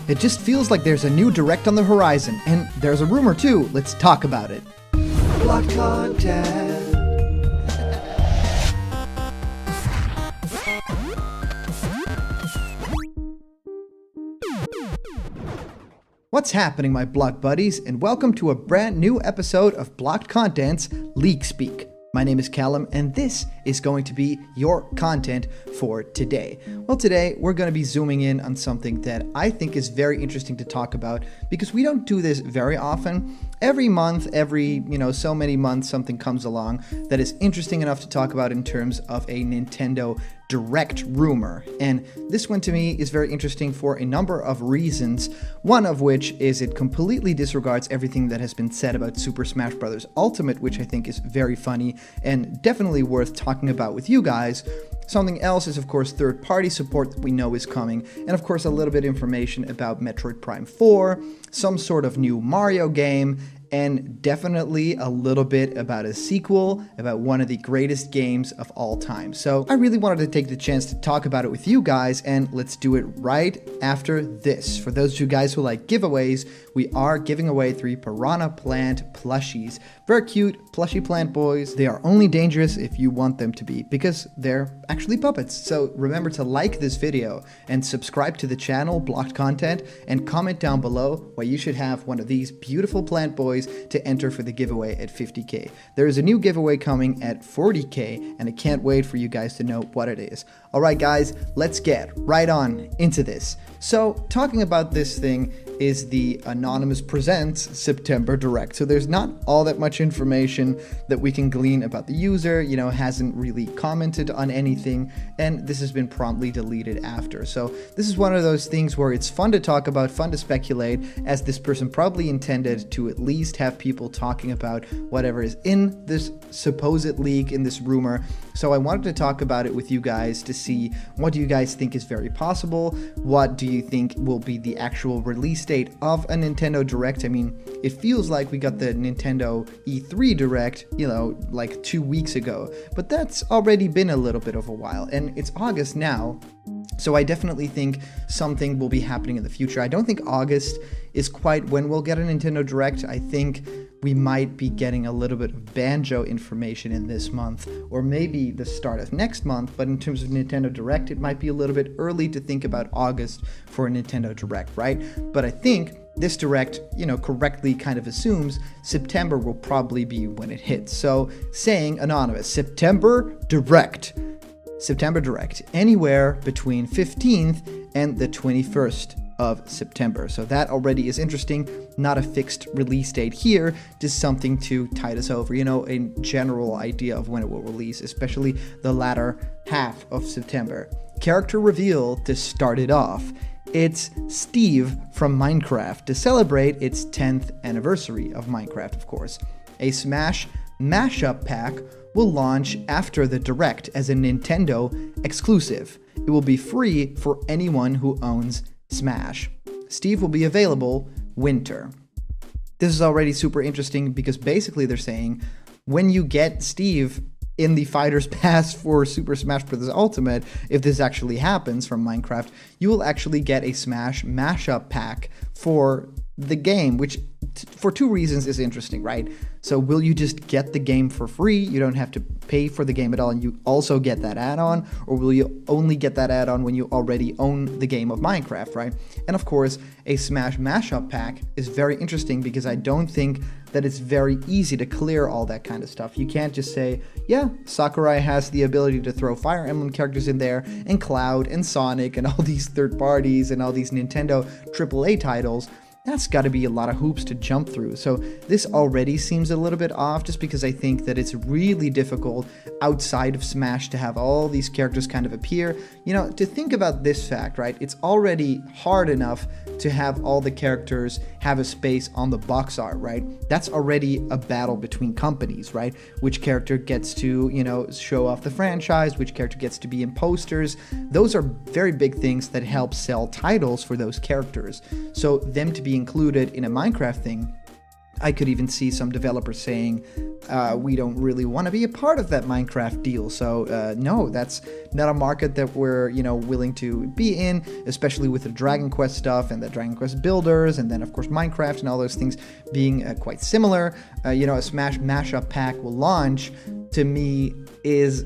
It just feels like there's a new direct on the horizon, and there's a rumor too. Let's talk about it. Blocked content. What's happening, my Blocked buddies, and welcome to a brand new episode of Blocked Content's Leak Speak. My name is Callum, and this is going to be your content for today. Well, today we're going to be zooming in on something that I think is very interesting to talk about because we don't do this very often. Every month, so many months, something comes along that is interesting enough to talk about in terms of a Nintendo Direct rumor. And this one to me is very interesting for a number of reasons, one of which is it completely disregards everything that has been said about Super Smash Bros. Ultimate, which I think is very funny and definitely worth talking about with you guys. Something else is, of course, third-party support that we know is coming, and of course a little bit of information about Metroid Prime 4, some sort of new Mario game, and definitely a little bit about a sequel, about one of the greatest games of all time. So I really wanted to take the chance to talk about it with you guys, and let's do it right after this. For those of you guys who like giveaways, we are giving away 3 Piranha Plant plushies. Very cute, plushy plant boys. They are only dangerous if you want them to be, because they're actually puppets. So remember to like this video and subscribe to the channel, Blocked Content, and comment down below why you should have one of these beautiful plant boys to enter for the giveaway at 50k. There is a new giveaway coming at 40k, and I can't wait for you guys to know what it is. Alright guys, let's get right on into this. So, talking about this thing is the Anonymous Presents September Direct. So there's not all that much information that we can glean about the user, hasn't really commented on anything, and this has been promptly deleted after. So this is one of those things where it's fun to talk about, fun to speculate, as this person probably intended to at least have people talking about whatever is in this supposed leak, in this rumor. So I wanted to talk about it with you guys to see what do you guys think is very possible, what do you think will be the actual release date of a Nintendo Direct. I mean, it feels like we got the Nintendo E3 Direct, like 2 weeks ago, but that's already been a little bit of a while, and it's August now. So I definitely think something will be happening in the future. I don't think August is quite when we'll get a Nintendo Direct. I think we might be getting a little bit of Banjo information in this month, or maybe the start of next month, but in terms of Nintendo Direct, it might be a little bit early to think about August for a Nintendo Direct, right? But I think this Direct, correctly kind of assumes September will probably be when it hits. So saying Anonymous, September Direct, anywhere between 15th and the 21st of September. So that already is interesting. Not a fixed release date here, just something to tide us over, a general idea of when it will release, especially the latter half of September. Character reveal to start it off. It's Steve from Minecraft to celebrate its 10th anniversary of Minecraft, of course. A Smash mashup pack will launch after the Direct as a Nintendo exclusive. It will be free for anyone who owns Smash. Steve will be available winter. This is already super interesting because basically they're saying when you get Steve in the Fighter's Pass for Super Smash Bros. Ultimate, if this actually happens from Minecraft, you will actually get a Smash mashup pack for the game, which for 2 reasons is interesting, right? So will you just get the game for free? You don't have to pay for the game at all, and you also get that add-on, or will you only get that add-on when you already own the game of Minecraft, right? And of course, a Smash mashup pack is very interesting because I don't think that it's very easy to clear all that kind of stuff. You can't just say, yeah, Sakurai has the ability to throw Fire Emblem characters in there, and Cloud, and Sonic, and all these third parties, and all these Nintendo AAA titles. That's got to be a lot of hoops to jump through. So this already seems a little bit off, just because I think that it's really difficult outside of Smash to have all these characters kind of appear. To think about this fact, right? It's already hard enough to have all the characters have a space on the box art, right? That's already a battle between companies, right? Which character gets to, show off the franchise, which character gets to be in posters. Those are very big things that help sell titles for those characters. So them to be included in a Minecraft thing I could even see some developers saying, we don't really want to be a part of that Minecraft deal. So no, that's not a market that we're, willing to be in, especially with the Dragon Quest stuff and the Dragon Quest builders, and then of course Minecraft and all those things being quite similar. A Smash mashup pack will launch, to me, is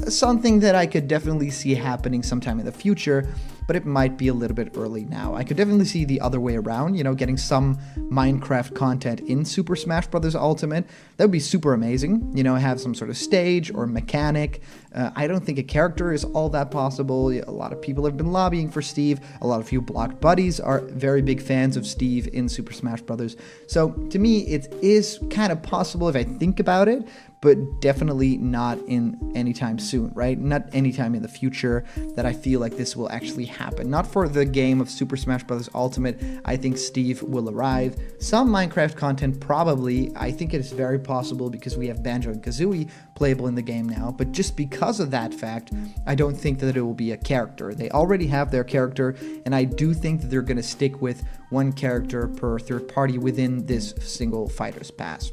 something that I could definitely see happening sometime in the future, but it might be a little bit early now. I could definitely see the other way around, getting some Minecraft content in Super Smash Bros. Ultimate. That would be super amazing, have some sort of stage or mechanic. I don't think a character is all that possible. A lot of people have been lobbying for Steve. A lot of you Blocked buddies are very big fans of Steve in Super Smash Bros. So to me, it is kind of possible if I think about it, but definitely not in anytime soon, right? Not anytime in the future that I feel like this will actually happen. Not for the game of Super Smash Bros. Ultimate. I think Steve will arrive. Some Minecraft content probably. I think it is very possible because we have banjo-kazooie playable in the game now, but just because of that fact, I don't think that it will be a character. They already have their character, and I do think that they're going to stick with one character per third party within this single Fighter's Pass.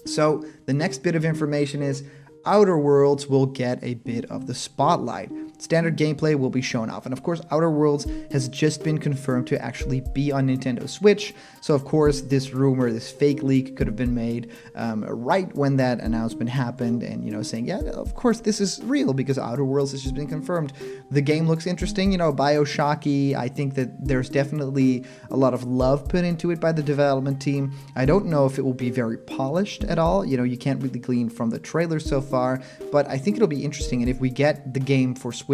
So the next bit of information is Outer Worlds will get a bit of the spotlight. Standard gameplay will be shown off, and of course Outer Worlds has just been confirmed to actually be on Nintendo Switch, so of course this rumor, this fake leak could have been made right when that announcement happened, and saying, yeah, of course this is real because Outer Worlds has just been confirmed. The game looks interesting, Bioshocky. I think that there's definitely a lot of love put into it by the development team. I don't know if it will be very polished at all, you can't really glean from the trailer so far, but I think it'll be interesting, and if we get the game for Switch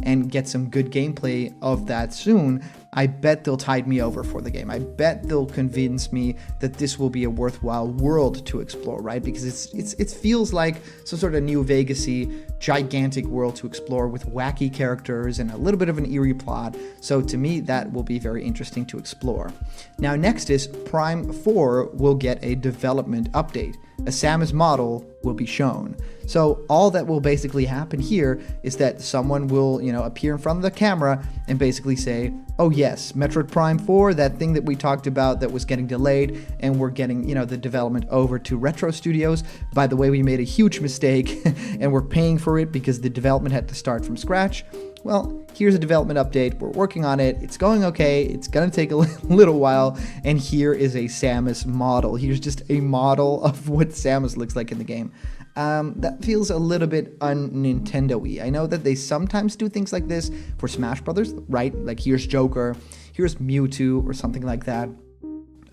and get some good gameplay of that soon, I bet they'll tide me over for the game. I bet they'll convince me that this will be a worthwhile world to explore, right? Because it feels like some sort of New Vegas-y, gigantic world to explore with wacky characters and a little bit of an eerie plot. So to me, that will be very interesting to explore. Now next is Prime 4 will get a development update. A Samus model will be shown. So all that will basically happen here is that someone will, appear in front of the camera and basically say, oh yes, Metroid Prime 4, that thing that we talked about that was getting delayed, and we're getting, the development over to Retro Studios. By the way, we made a huge mistake and we're paying for it because the development had to start from scratch. Well, here's a development update. We're working on it. It's going okay. It's going to take a little while. And here is a Samus model. Here's just a model of what Samus looks like in the game. That feels a little bit un-Nintendo-y. I know that they sometimes do things like this for Smash Brothers, right? Like here's Joker, here's Mewtwo, or something like that.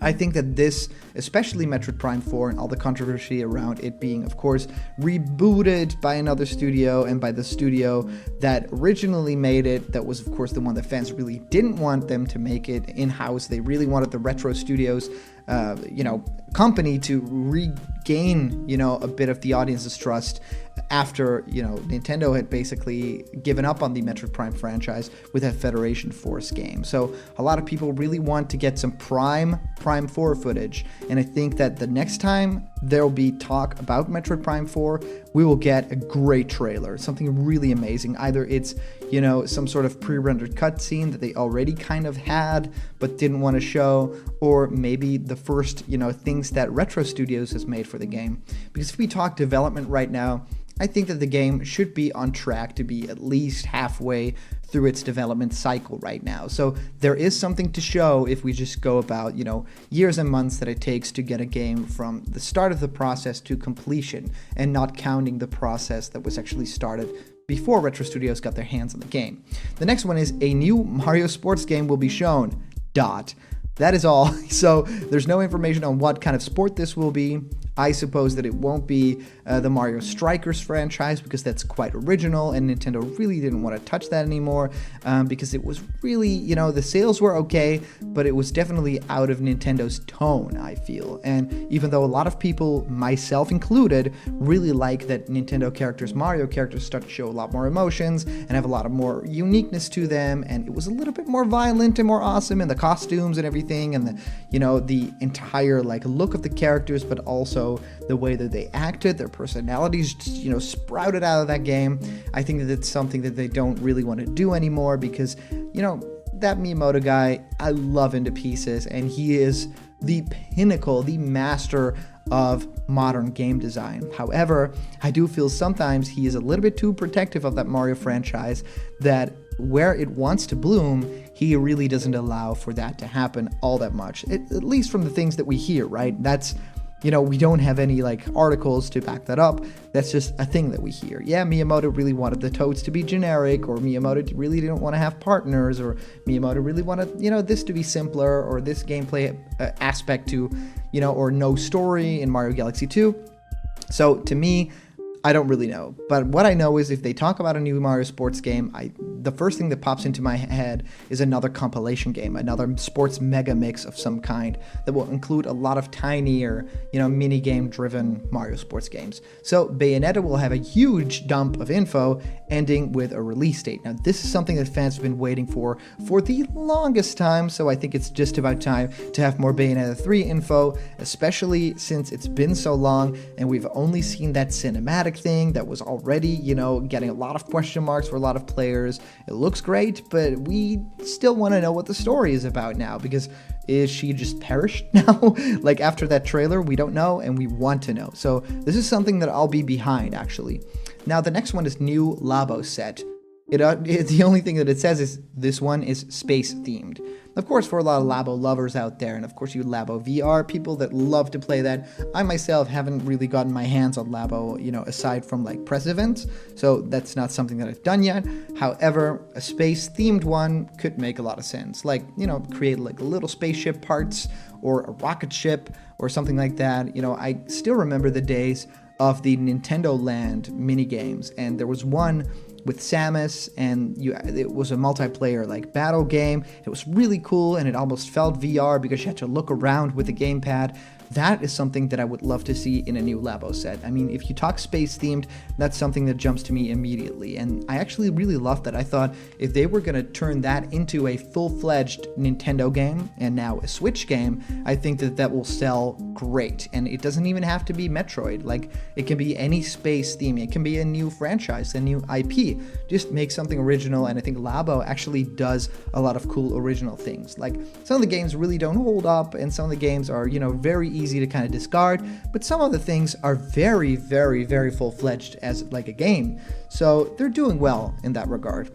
I think that this, especially Metroid Prime 4 and all the controversy around it being, of course, rebooted by another studio and by the studio that originally made it, that was, of course, the one that fans really didn't want them to make it in-house. They really wanted the Retro Studios, company to regain, a bit of the audience's trust after, Nintendo had basically given up on the Metroid Prime franchise with that Federation Force game. So a lot of people really want to get some Prime 4 footage, and I think that the next time there'll be talk about Metroid Prime 4, we will get a great trailer, something really amazing. Either it's, some sort of pre-rendered cutscene that they already kind of had but didn't want to show, or maybe the first, things that Retro Studios has made for the game. Because if we talk development right now, I think that the game should be on track to be at least halfway through its development cycle right now. So there is something to show if we just go about, years and months that it takes to get a game from the start of the process to completion, and not counting the process that was actually started before Retro Studios got their hands on the game. The next one is a new Mario sports game will be shown. That is all. So there's no information on what kind of sport this will be. I suppose that it won't be the Mario Strikers franchise, because that's quite original, and Nintendo really didn't want to touch that anymore, because it was really, the sales were okay, but it was definitely out of Nintendo's tone, I feel. And even though a lot of people, myself included, really like that Nintendo characters, Mario characters, start to show a lot more emotions and have a lot of more uniqueness to them, and it was a little bit more violent and more awesome, and the costumes and everything, and the entire look of the characters, but also the way that they acted, their personalities just, sprouted out of that game. I think that it's something that they don't really want to do anymore, because, that Miyamoto guy, I love him to pieces, and he is the pinnacle, the master of modern game design. However, I do feel sometimes he is a little bit too protective of that Mario franchise, that where it wants to bloom, he really doesn't allow for that to happen all that much, at least from the things that we hear, right? That's, we don't have any articles to back that up. That's just a thing that we hear. Yeah, Miyamoto really wanted the Toads to be generic, or Miyamoto really didn't want to have partners, or Miyamoto really wanted, this to be simpler, or this gameplay aspect to, or no story in Mario Galaxy 2. So to me, I don't really know. But what I know is if they talk about a new Mario sports game, the first thing that pops into my head is another compilation game, another sports mega mix of some kind that will include a lot of tinier, mini game driven Mario sports games. So Bayonetta will have a huge dump of info ending with a release date. Now, this is something that fans have been waiting for the longest time, so I think it's just about time to have more Bayonetta 3 info, especially since it's been so long and we've only seen that cinematic thing that was already, getting a lot of question marks for a lot of players. It looks great, but we still want to know what the story is about now, because is she just perished now? After that trailer, we don't know, and we want to know. So this is something that I'll be behind, actually. Now, the next one is new Labo set. The only thing that it says is this one is space themed. Of course, for a lot of Labo lovers out there, and of course you Labo VR people that love to play that, I myself haven't really gotten my hands on Labo, aside from press events, so that's not something that I've done yet. However, a space themed one could make a lot of sense, create little spaceship parts or a rocket ship or something like that. I still remember the days of the Nintendo Land mini games, and there was one with Samus, and it was a multiplayer battle game. It was really cool, and it almost felt VR because you had to look around with the gamepad. That is something that I would love to see in a new Labo set. I mean, if you talk space themed, that's something that jumps to me immediately, and I actually really love that. I thought if they were going to turn that into a full-fledged Nintendo game and now a Switch game, I think that will sell great. And it doesn't even have to be Metroid. It can be any space theme. It can be a new franchise, a new IP. Just make something original, and I think Labo actually does a lot of cool original things. Some of the games really don't hold up, and some of the games are, very easy to kind of discard, but some of the things are very, very, very full-fledged as a game. So they're doing well in that regard.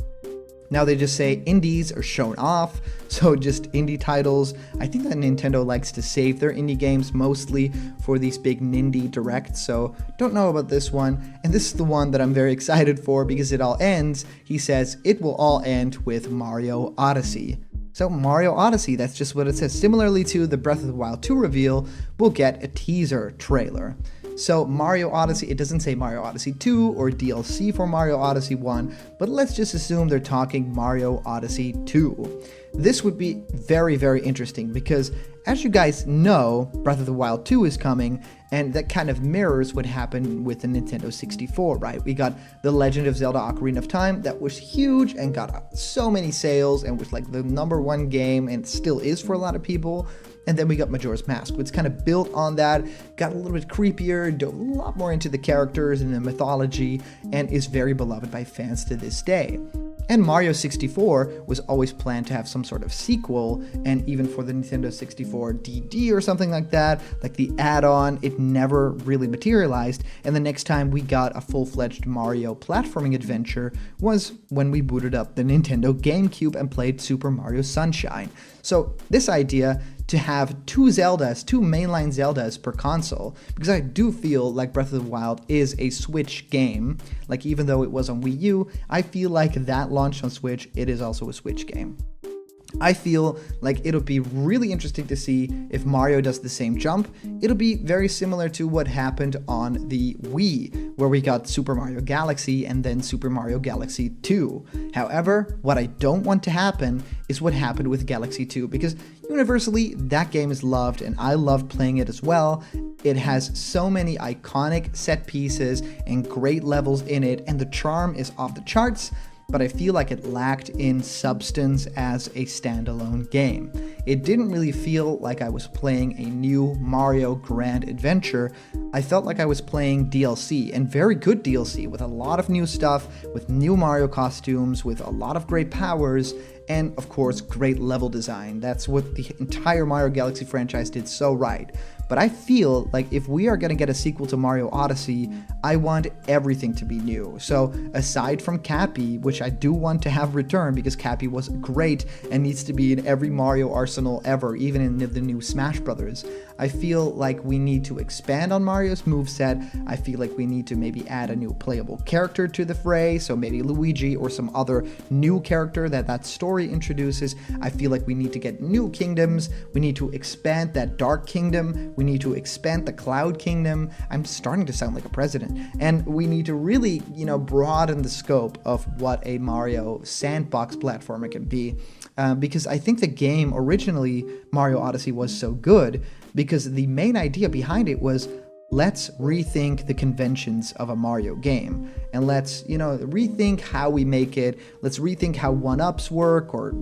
Now they just say indies are shown off, so just indie titles. I think that Nintendo likes to save their indie games mostly for these big Nindy Directs, so don't know about this one. And this is the one that I'm very excited for because it all ends, he says, it will all end with Mario Odyssey. So Mario Odyssey, that's just what it says. Similarly to the Breath of the Wild 2 reveal, we'll get a teaser trailer. So Mario Odyssey, it doesn't say Mario Odyssey 2 or DLC for Mario Odyssey 1, but let's just assume they're talking Mario Odyssey 2. This would be very, very interesting because, as you guys know, Breath of the Wild 2 is coming, and that kind of mirrors what happened with the Nintendo 64, right? We got The Legend of Zelda Ocarina of Time that was huge and got so many sales and was the #1 game and still is for a lot of people. And then we got Majora's Mask, which kind of built on that, got a little bit creepier, dove a lot more into the characters and the mythology, and is very beloved by fans to this day. And Mario 64 was always planned to have some sort of sequel, and even for the Nintendo 64 DD or something like that, the add-on, it never really materialized, and the next time we got a full-fledged Mario platforming adventure was when we booted up the Nintendo GameCube and played Super Mario Sunshine. So this idea to have two mainline Zeldas per console, because I do feel like Breath of the Wild is a Switch game. Even though it was on Wii U, I feel like that launched on Switch, it is also a Switch game. I feel like it'll be really interesting to see if Mario does the same jump. It'll be very similar to what happened on the Wii, where we got Super Mario Galaxy and then Super Mario Galaxy 2. However, what I don't want to happen is what happened with Galaxy 2, because universally, that game is loved, and I loved playing it as well. It has so many iconic set pieces and great levels in it, and the charm is off the charts, but I feel like it lacked in substance as a standalone game. It didn't really feel like I was playing a new Mario Grand Adventure. I felt like I was playing DLC, and very good DLC, with a lot of new stuff, with new Mario costumes, with a lot of great powers, and of course, great level design. That's what the entire Mario Galaxy franchise did so right. But I feel like if we are going to get a sequel to Mario Odyssey, I want everything to be new. So aside from Cappy, which I do want to have return because Cappy was great and needs to be in every Mario arsenal ever, even in the new Smash Brothers, I feel like we need to expand on Mario's moveset. I feel like we need to maybe add a new playable character to the fray, so maybe Luigi or some other new character that story introduces. I feel like we need to get new kingdoms. We need to expand that Dark Kingdom. We need to expand the Cloud Kingdom. I'm starting to sound like a president. And we need to really, broaden the scope of what a Mario sandbox platformer can be. Because I think the game originally, Mario Odyssey, was so good because the main idea behind it was, let's rethink the conventions of a Mario game, and let's, rethink how we make it. Let's rethink how one-ups work, or,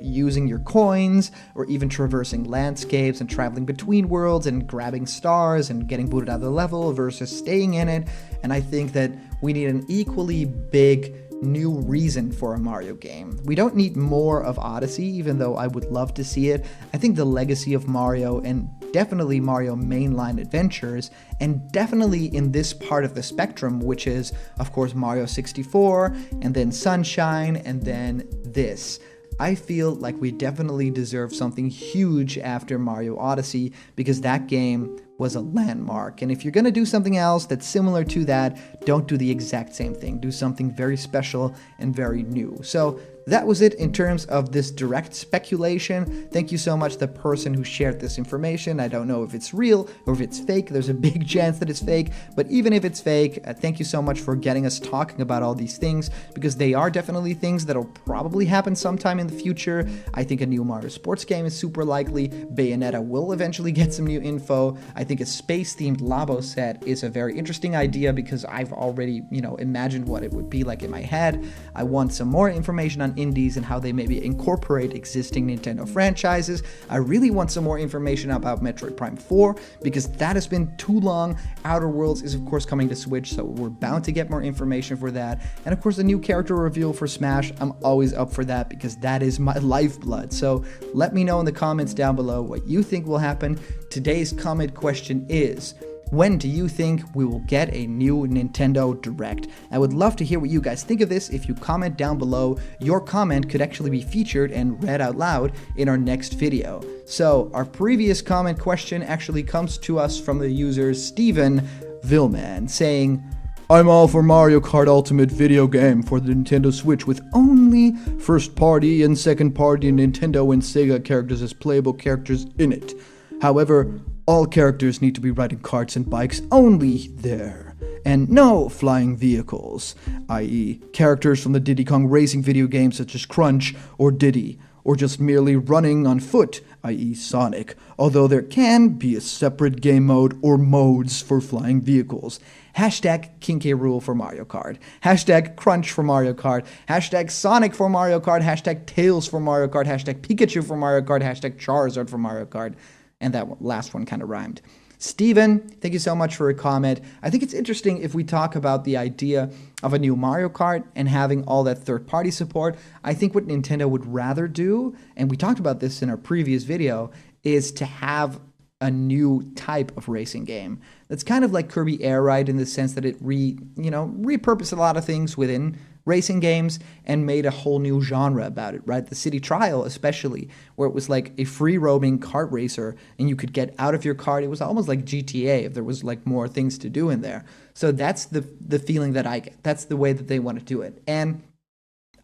using your coins, or even traversing landscapes and traveling between worlds and grabbing stars and getting booted out of the level versus staying in it. And I think that we need an equally big new reason for a Mario game. We don't need more of Odyssey, even though I would love to see it. I think the legacy of Mario, and definitely Mario mainline adventures, and definitely in this part of the spectrum, which is, of course, Mario 64, and then Sunshine, and then this. I feel like we definitely deserve something huge after Mario Odyssey, because that game was a landmark. And if you're going to do something else that's similar to that, don't do the exact same thing. Do something very special and very new. So that was it in terms of this direct speculation. Thank you so much, the person who shared this information. I don't know if it's real or if it's fake. There's a big chance that it's fake. But even if it's fake, thank you so much for getting us talking about all these things, because they are definitely things that'll probably happen sometime in the future. I think a new Mario sports game is super likely. Bayonetta will eventually get some new info. I think a space-themed Labo set is a very interesting idea, because I've already, imagined what it would be like in my head. I want some more information on indies and how they maybe incorporate existing Nintendo franchises. I really want some more information about Metroid Prime 4, because that has been too long. Outer Worlds is of course coming to Switch, so we're bound to get more information for that. And of course the new character reveal for Smash, I'm always up for that, because that is my lifeblood. So let me know in the comments down below what you think will happen. Today's comment question is, when do you think we will get a new Nintendo Direct? I would love to hear what you guys think of this. If you comment down below, your comment could actually be featured and read out loud in our next video. So our previous comment question actually comes to us from the user Steven Villman, saying, I'm all for Mario Kart Ultimate video game for the Nintendo Switch with only first-party and second-party Nintendo and Sega characters as playable characters in it. However, all characters need to be riding karts and bikes only there, and no flying vehicles, i.e. characters from the Diddy Kong Racing video games such as Crunch or Diddy, or just merely running on foot, i.e. Sonic, although there can be a separate game mode or modes for flying vehicles. Hashtag King K. Rool for Mario Kart. Hashtag Crunch for Mario Kart. Hashtag Sonic for Mario Kart. Hashtag Tails for Mario Kart. Hashtag Pikachu for Mario Kart. Hashtag Charizard for Mario Kart. And that last one kind of rhymed. Steven, thank you so much for a comment. I think it's interesting if we talk about the idea of a new Mario Kart and having all that third-party support. I think what Nintendo would rather do, and we talked about this in our previous video, is to have a new type of racing game. That's kind of like Kirby Air Ride in the sense that it repurposed a lot of things within racing games and made a whole new genre about it, right? The City Trial especially, where it was like a free roaming kart racer and you could get out of your kart. It was almost like GTA if there was like more things to do in there. So that's the feeling that I get. That's the way that they want to do it. And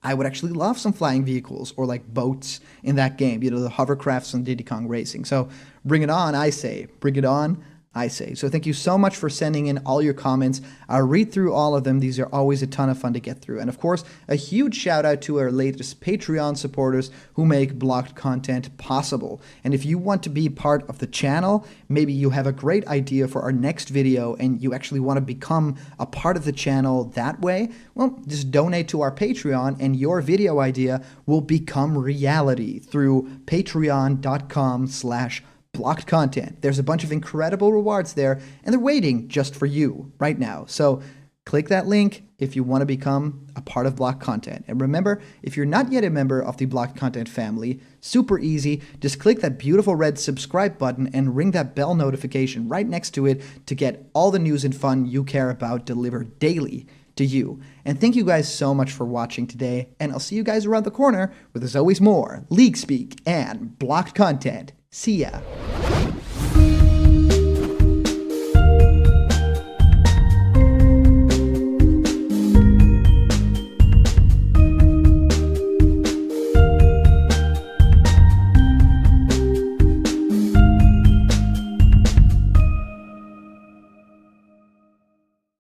I would actually love some flying vehicles or like boats in that game, the hovercrafts on Diddy Kong Racing. So bring it on, I say. Bring it on, I say. So thank you so much for sending in all your comments. I'll read through all of them. These are always a ton of fun to get through. And of course, a huge shout out to our latest Patreon supporters who make blocked content possible. And if you want to be part of the channel, maybe you have a great idea for our next video and you actually want to become a part of the channel that way, well, just donate to our Patreon and your video idea will become reality through patreon.com/blocked. blocked content. There's a bunch of incredible rewards there, and they're waiting just for you right now. So click that link if you want to become a part of blocked content. And remember, if you're not yet a member of the blocked content family, super easy. Just click that beautiful red subscribe button and ring that bell notification right next to it to get all the news and fun you care about delivered daily to you. And thank you guys so much for watching today, and I'll see you guys around the corner where there's always more League Speak and blocked content. See ya.